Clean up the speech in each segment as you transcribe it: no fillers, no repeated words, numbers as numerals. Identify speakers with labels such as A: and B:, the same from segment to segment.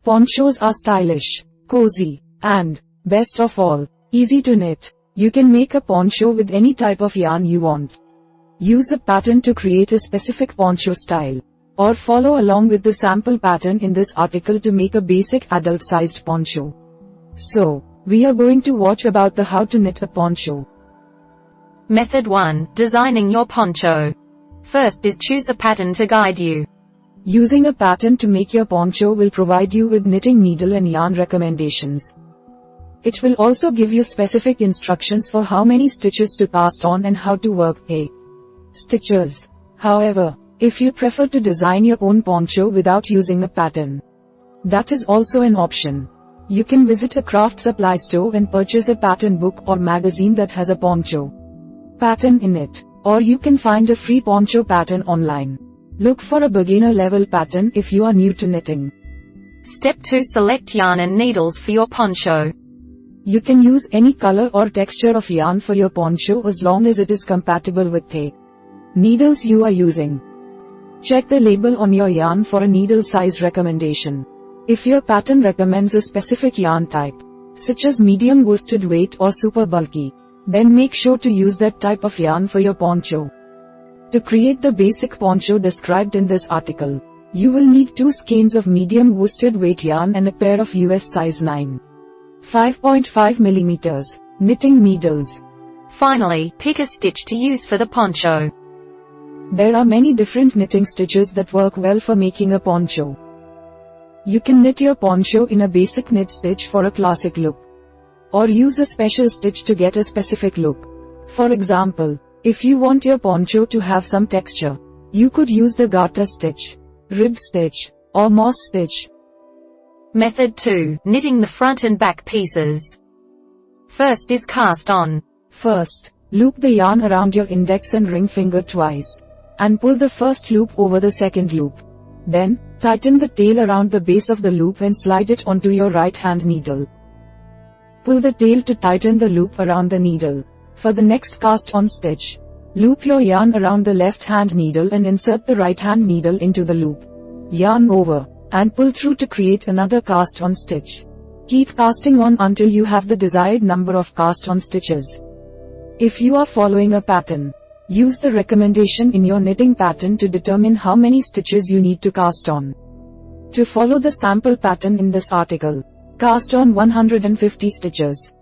A: Ponchos are stylish, cozy, and, best of all, easy to knit. You can make a poncho with any type of yarn you want. Use a pattern to create a specific poncho style, or follow along with the sample pattern in this article to make a basic adult-sized poncho. So, we are going to watch about the how to knit a poncho.
B: Method 1. Designing your poncho. First is choose a pattern to guide you.
A: Using a pattern to make your poncho will provide you with knitting needle and yarn recommendations. It will also give you specific instructions for how many stitches to cast on and how to work the stitches. However, if you prefer to design your own poncho without using a pattern, that is also an option. You can visit a craft supply store and purchase a pattern book or magazine that has a poncho pattern in it, or you can find a free poncho pattern online. Look for a beginner level pattern if you are new to knitting.
B: Step 2. Select yarn and needles for your poncho.
A: You can use any color or texture of yarn for your poncho as long as it is compatible with the needles you are using. Check the label on your yarn for a needle size recommendation. If your pattern recommends a specific yarn type, such as medium worsted weight or super bulky, then make sure to use that type of yarn for your poncho. To create the basic poncho described in this article, you will need 2 skeins of medium worsted weight yarn and a pair of US size 9. 5.5 mm knitting needles.
B: Finally, pick a stitch to use for the poncho.
A: There are many different knitting stitches that work well for making a poncho. You can knit your poncho in a basic knit stitch for a classic look, or use a special stitch to get a specific look. For example, if you want your poncho to have some texture, you could use the garter stitch, rib stitch, or moss stitch.
B: Method 2. Knitting the front and back pieces. First is cast on.
A: First, loop the yarn around your index and ring finger twice, and pull the first loop over the second loop. Then, tighten the tail around the base of the loop and slide it onto your right hand needle. Pull the tail to tighten the loop around the needle. For the next cast on stitch, loop your yarn around the left hand needle and insert the right hand needle into the loop. Yarn over, and pull through to create another cast on stitch. Keep casting on until you have the desired number of cast on stitches. If you are following a pattern, use the recommendation in your knitting pattern to determine how many stitches you need to cast on. To follow the sample pattern in this article, cast on 150 stitches.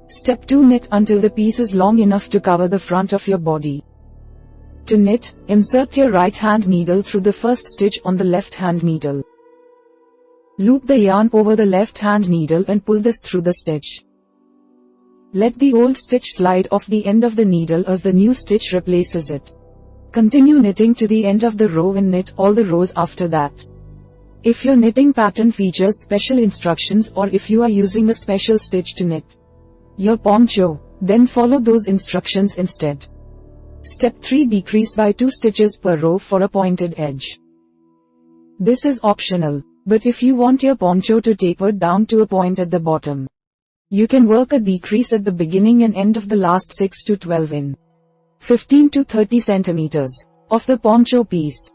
A: Step 2. Knit until the piece is long enough to cover the front of your body. To knit, insert your right hand needle through the first stitch on the left hand needle. Loop the yarn over the left hand needle and pull this through the stitch. Let the old stitch slide off the end of the needle as the new stitch replaces it. Continue knitting to the end of the row and knit all the rows after that. If your knitting pattern features special instructions or if you are using a special stitch to knit your poncho, then follow those instructions instead. Step 3. Decrease by 2 stitches per row for a pointed edge. This is optional, but if you want your poncho to taper down to a point at the bottom, you can work a decrease at the beginning and end of the last 6 to 12 in 15 to 30 centimeters of the poncho piece.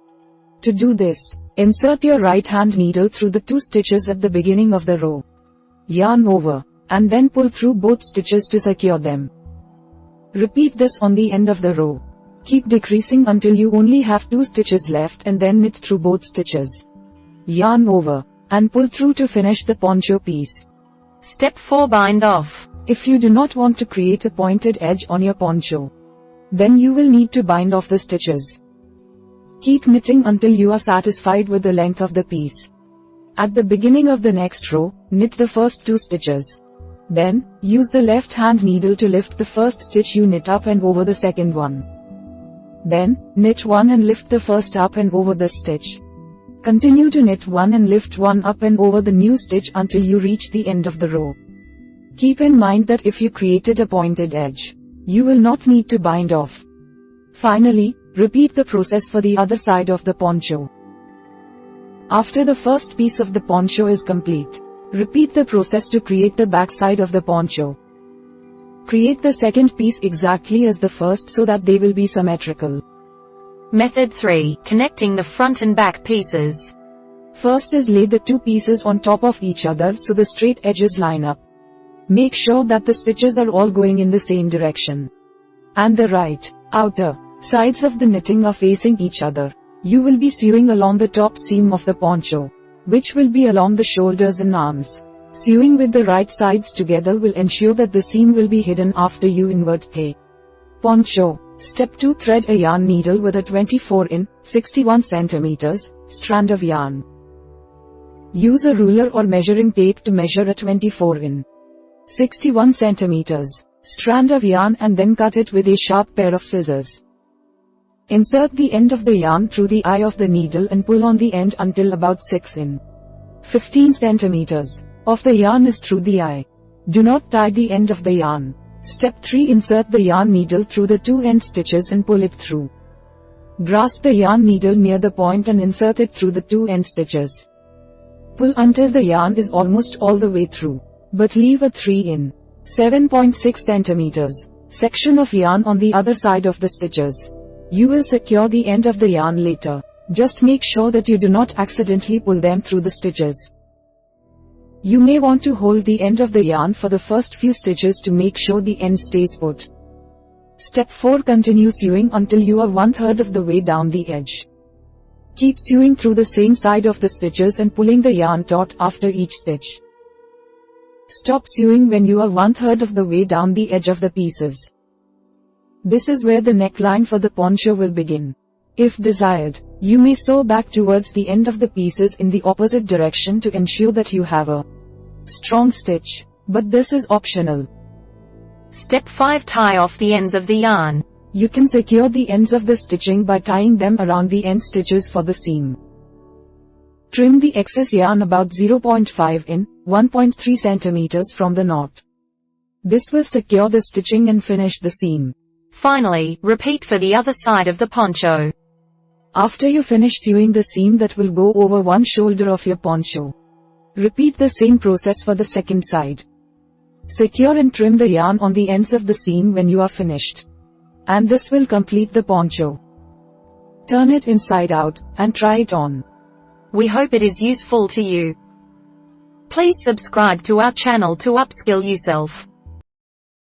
A: To do this, insert your right hand needle through the 2 stitches at the beginning of the row. Yarn over, and then pull through both stitches to secure them. Repeat this on the end of the row. Keep decreasing until you only have 2 stitches left and then knit through both stitches. Yarn over, and pull through to finish the poncho piece.
B: Step 4. Bind off.
A: If you do not want to create a pointed edge on your poncho, then you will need to bind off the stitches. Keep knitting until you are satisfied with the length of the piece. At the beginning of the next row, knit the first 2 stitches. Then, use the left hand needle to lift the first stitch you knit up and over the second one. Then, knit 1 and lift the first up and over the stitch. Continue to knit 1 and lift 1 up and over the new stitch until you reach the end of the row. Keep in mind that if you created a pointed edge, you will not need to bind off. Finally, repeat the process for the other side of the poncho. After the first piece of the poncho is complete, repeat the process to create the back side of the poncho. Create the second piece exactly as the first so that they will be symmetrical.
B: Method 3. Connecting the front and back pieces.
A: First is lay the two pieces on top of each other so the straight edges line up. Make sure that the stitches are all going in the same direction. And the right, outer, sides of the knitting are facing each other. You will be sewing along the top seam of the poncho, which will be along the shoulders and arms. Sewing with the right sides together will ensure that the seam will be hidden after you invert A. Poncho. Step 2. Thread a yarn needle with a 24 in, 61 cm, strand of yarn. Use a ruler or measuring tape to measure a 24 in, 61 cm, strand of yarn and then cut it with a sharp pair of scissors. Insert the end of the yarn through the eye of the needle and pull on the end until about 6 in, 15 cm, of the yarn is through the eye. Do not tie the end of the yarn. Step 3. Insert the yarn needle through the two end stitches and pull it through. Grasp the yarn needle near the point and insert it through the two end stitches. Pull until the yarn is almost all the way through, but leave a 3 in, 7.6 cm, section of yarn on the other side of the stitches. You will secure the end of the yarn later. Just make sure that you do not accidentally pull them through the stitches. You may want to hold the end of the yarn for the first few stitches to make sure the end stays put. Step 4. Continue sewing until you are 1/3 of the way down the edge. Keep sewing through the same side of the stitches and pulling the yarn taut after each stitch. Stop sewing when you are 1/3 of the way down the edge of the pieces. This is where the neckline for the poncho will begin. If desired, you may sew back towards the end of the pieces in the opposite direction to ensure that you have a strong stitch, but this is optional.
B: Step 5. Tie off the ends of the yarn.
A: You can secure the ends of the stitching by tying them around the end stitches for the seam. Trim the excess yarn about 0.5 in, 1.3 cm from the knot. This will secure the stitching and finish the seam.
B: Finally, repeat for the other side of the poncho.
A: After you finish sewing the seam that will go over one shoulder of your poncho, repeat the same process for the second side. Secure and trim the yarn on the ends of the seam when you are finished. And this will complete the poncho. Turn it inside out, and try it on.
B: We hope it is useful to you. Please subscribe to our channel to upskill yourself.